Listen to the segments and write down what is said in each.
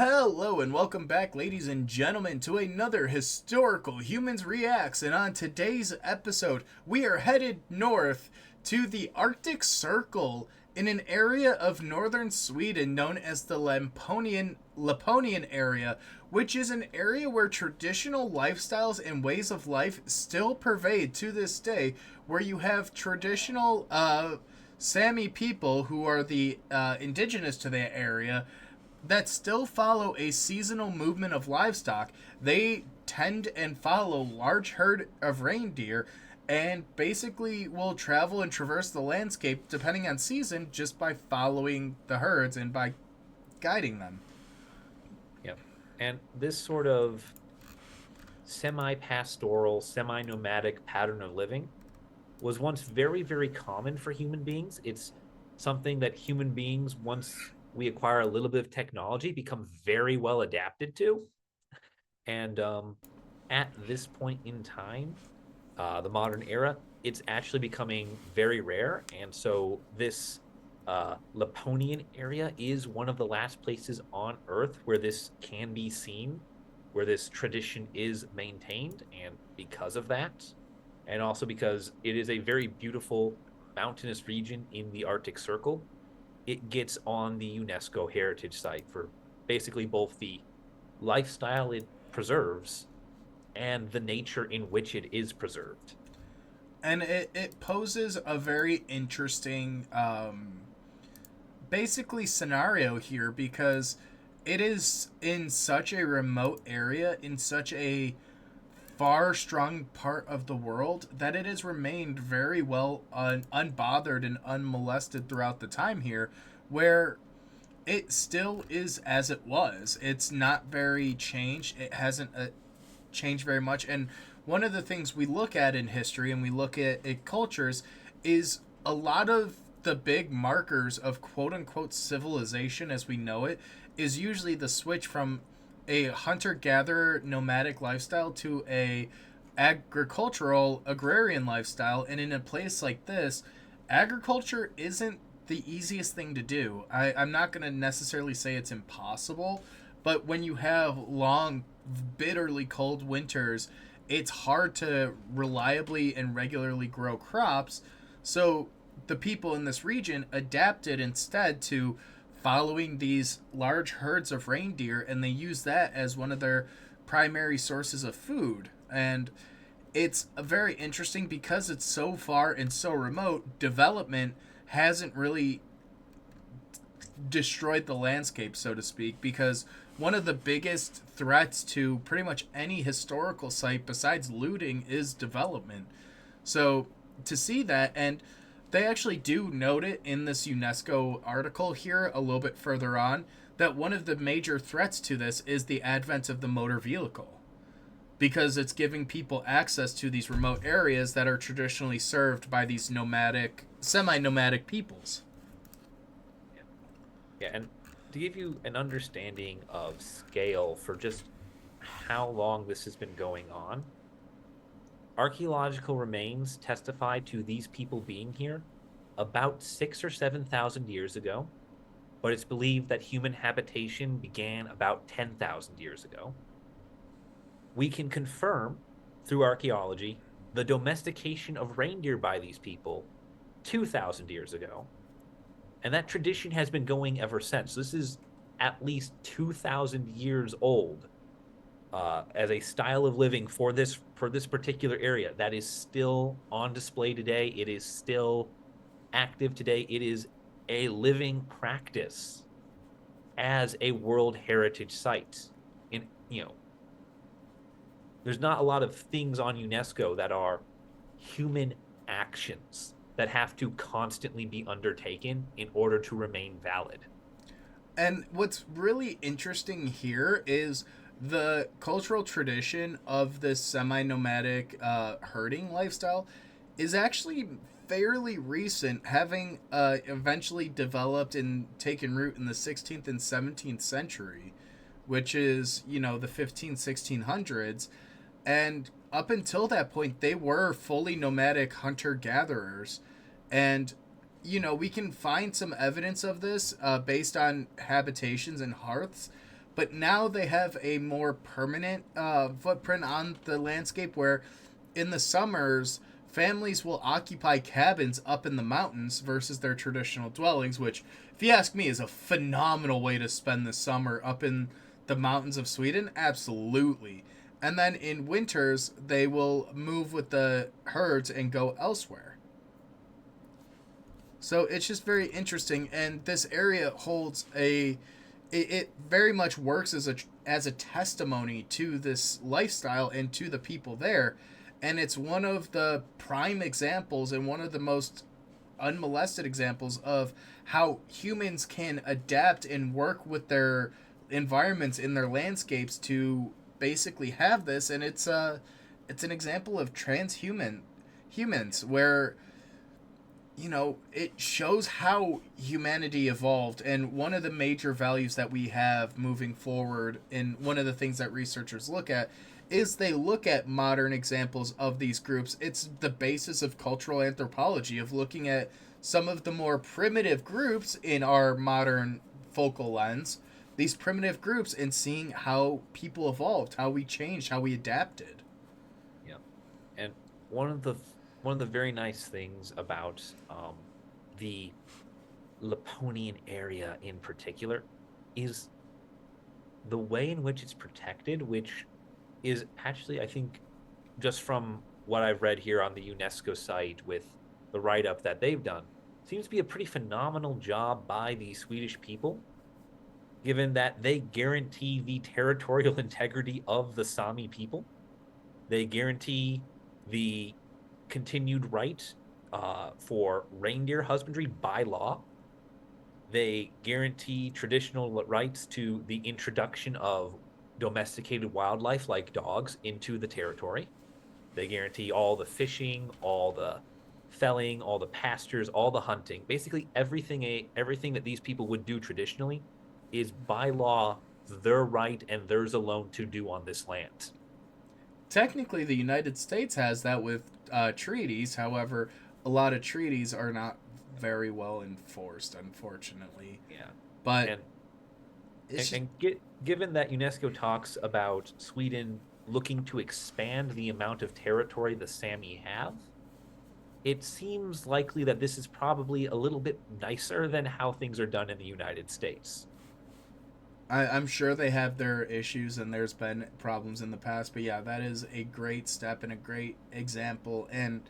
Hello and welcome back, ladies and gentlemen, to another Historical Humans Reacts. And on today's episode, we are headed north to the Arctic Circle in an area of northern Sweden known as the Laponian area, which is an area where traditional lifestyles and ways of life still pervade to this day, where you have traditional Sami people who are the indigenous to that area that still follow a seasonal movement of livestock. They tend and follow large herd of reindeer and basically will travel and traverse the landscape depending on season just by following the herds and by guiding them. Yep. And this sort of semi-pastoral, semi-nomadic pattern of living was once very, very common for human beings. It's something that human beings, once we acquire a little bit of technology, become very well adapted to. And at this point in time, the modern era, it's actually becoming very rare. And so this Laponian area is one of the last places on Earth where this can be seen, where this tradition is maintained. And because of that, and also because it is a very beautiful mountainous region in the Arctic Circle, it gets on the UNESCO heritage site for basically both the lifestyle it preserves and the nature in which it is preserved. And it poses a very interesting basically scenario here because it is in such a remote area, in such a far strong part of the world, that it has remained very well unbothered and unmolested throughout the time here, where it still is as it was. It's not very changed. It hasn't changed very much. And one of the things we look at in history and we look at cultures is a lot of the big markers of quote unquote civilization as we know it is usually the switch from a hunter-gatherer nomadic lifestyle to a agricultural agrarian lifestyle. And in a place like this, agriculture isn't the easiest thing to do. I'm not going to necessarily say it's impossible, but when you have long, bitterly cold winters, it's hard to reliably and regularly grow crops. So the people in this region adapted instead to following these large herds of reindeer, and they use that as one of their primary sources of food. And it's very interesting because it's so far and so remote. Development hasn't really destroyed the landscape, so to speak, because one of the biggest threats to pretty much any historical site besides looting is development. So to see that, and they actually do note it in this UNESCO article here a little bit further on, that one of the major threats to this is the advent of the motor vehicle, because it's giving people access to these remote areas that are traditionally served by these nomadic, semi-nomadic peoples. Yeah. Yeah, and to give you an understanding of scale for just how long this has been going on, archaeological remains testify to these people being here about 6 or 7 thousand years ago, but it's believed that human habitation began about 10,000 years ago. We can confirm through archaeology the domestication of reindeer by these people 2,000 years ago. And that tradition has been going ever since. This is at least 2,000 years old as a style of living for this particular area that is still on display today. It is still active today. It is a living practice as a World Heritage Site. In there's not a lot of things on UNESCO that are human actions that have to constantly be undertaken in order to remain valid. And what's really interesting here is the cultural tradition of this semi nomadic herding lifestyle is actually fairly recent, having eventually developed and taken root in the 16th and 17th century, which is, the 1600s. And up until that point, they were fully nomadic hunter gatherers. And, we can find some evidence of this based on habitations and hearths. but now they have a more permanent footprint on the landscape where in the summers families will occupy cabins up in the mountains versus their traditional dwellings, which, if you ask me, is a phenomenal way to spend the summer up in the mountains of Sweden. Absolutely. And then in winters, they will move with the herds and go elsewhere. So it's just very interesting, and this area holds it very much works as a testimony to this lifestyle and to the people there, and it's one of the prime examples and one of the most unmolested examples of how humans can adapt and work with their environments in their landscapes to basically have this. And it's an example of transhuman humans where it shows how humanity evolved. And one of the major values that we have moving forward, and one of the things that researchers look at, is they look at modern examples of these groups. It's the basis of cultural anthropology, of looking at some of the more primitive groups in our modern focal lens, these primitive groups, and seeing how people evolved, how we changed, how we adapted. Yeah, and one of the one of the very nice things about the Laponian area in particular is the way in which it's protected, which is actually, I think, just from what I've read here on the UNESCO site with the write up that they've done, seems to be a pretty phenomenal job by the Swedish people, given that they guarantee the territorial integrity of the Sami people. They guarantee the continued right for reindeer husbandry by law. They guarantee traditional rights to the introduction of domesticated wildlife like dogs into the territory. They guarantee all the fishing, all the felling, all the pastures, all the hunting. Basically, everything that these people would do traditionally is by law their right and theirs alone to do on this land. Technically, the United States has that with treaties. However, a lot of treaties are not very well enforced, unfortunately. Yeah, But and it's just, given that UNESCO talks about Sweden looking to expand the amount of territory the Sami have, it seems likely that this is probably a little bit nicer than how things are done in the United States. I'm sure they have their issues and there's been problems in the past. But yeah, that is a great step and a great example. And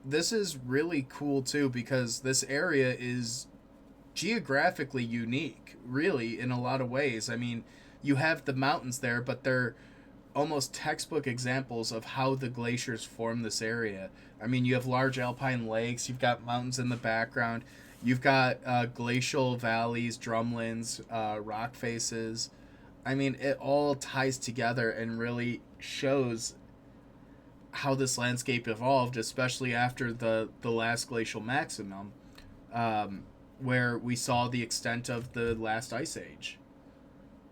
this is really cool too because this area is geographically unique, really, in a lot of ways. I mean, you have the mountains there, but they're almost textbook examples of how the glaciers form this area. I mean, you have large alpine lakes, you've got mountains in the background, you've got glacial valleys, drumlins, rock faces. I mean, it all ties together and really shows how this landscape evolved, especially after the last glacial maximum, where we saw the extent of the last ice age.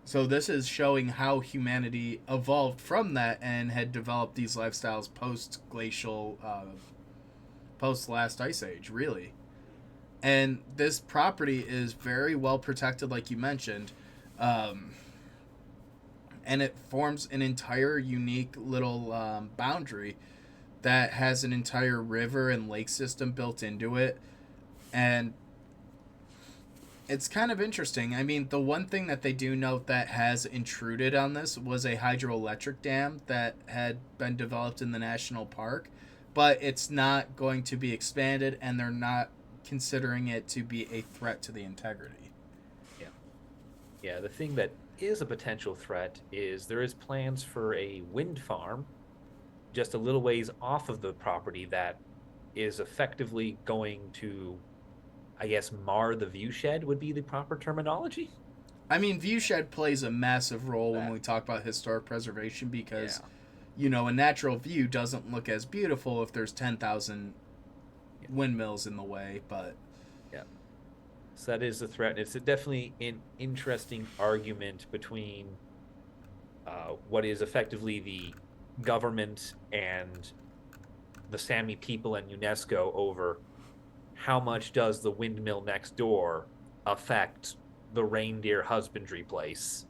So this is showing how humanity evolved from that and had developed these lifestyles post glacial, post last ice age, really. And this property is very well protected, like you mentioned, um, and it forms an entire unique little boundary that has an entire river and lake system built into it, and it's kind of interesting. I mean, the one thing that they do note that has intruded on this was a hydroelectric dam that had been developed in the national park, but it's not going to be expanded, and they're not considering it to be a threat to the integrity. Yeah. Yeah, the thing that is a potential threat is there is plans for a wind farm just a little ways off of the property that is effectively going to, I guess, mar the viewshed would be the proper terminology. I mean, viewshed plays a massive role when That, we talk about historic preservation because, yeah, a natural view doesn't look as beautiful if there's 10,000 yeah, windmills in the way, but yeah. So that is a threat. It's definitely an interesting argument between what is effectively the government and the Sami people and UNESCO over how much does the windmill next door affect the reindeer husbandry place.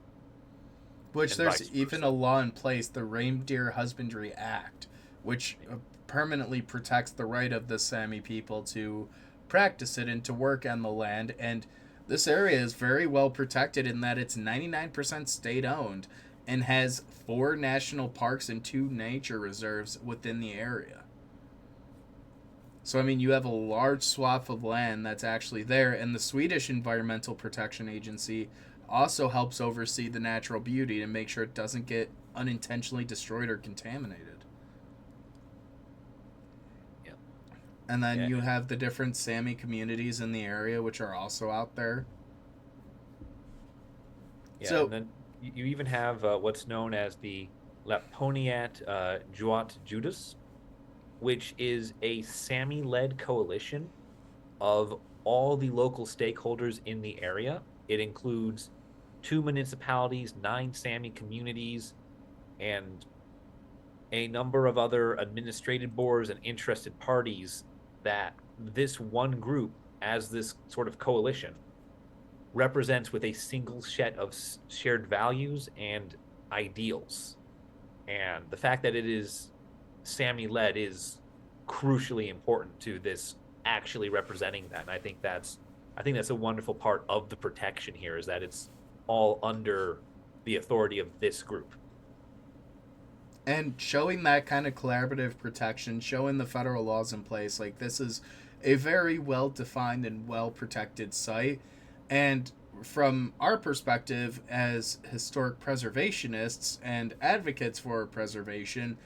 Which and there's vice even a versa. law in place, the Reindeer Husbandry Act, which permanently protects the right of the Sami people to practice it and to work on the land. And this area is very well protected in that it's 99% state owned and has 4 national parks and 2 nature reserves within the area. So, I mean, you have a large swath of land that's actually there, and the Swedish Environmental Protection Agency also helps oversee the natural beauty to make sure it doesn't get unintentionally destroyed or contaminated. Yeah. And then Yeah. you have the different Sami communities in the area, which are also out there. Yeah, So, and then you even have what's known as the Laponiat Juat Judas, which is a Sami-led coalition of all the local stakeholders in the area. It includes 2 municipalities, 9 Sami communities, and a number of other administrative boards and interested parties that this one group, as this sort of coalition, represents with a single set of shared values and ideals. And the fact that it is Sami led is crucially important to this actually representing that. And I think that's a wonderful part of the protection here is that it's all under the authority of this group. and showing that kind of collaborative protection, showing the federal laws in place, like this is a very well defined and well protected site. And from our perspective as historic preservationists and advocates for preservation,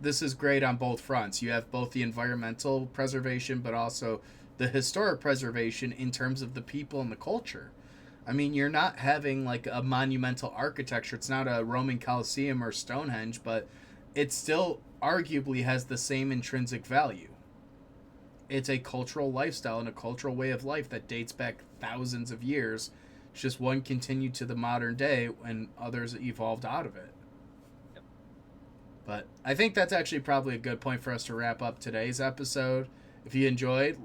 this is great on both fronts. You have both the environmental preservation, but also the historic preservation in terms of the people and the culture. I mean, you're not having like a monumental architecture. It's not a Roman Colosseum or Stonehenge, but it still arguably has the same intrinsic value. It's a cultural lifestyle and a cultural way of life that dates back thousands of years. It's just one continued to the modern day and others evolved out of it. But I think that's actually probably a good point for us to wrap up today's episode. If you enjoyed,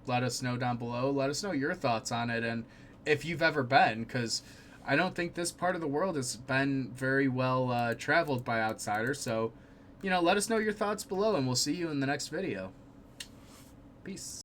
let us know down below. Let us know your thoughts on it and if you've ever been, because I don't think this part of the world has been very well traveled by outsiders. So, let us know your thoughts below, and we'll see you in the next video. Peace.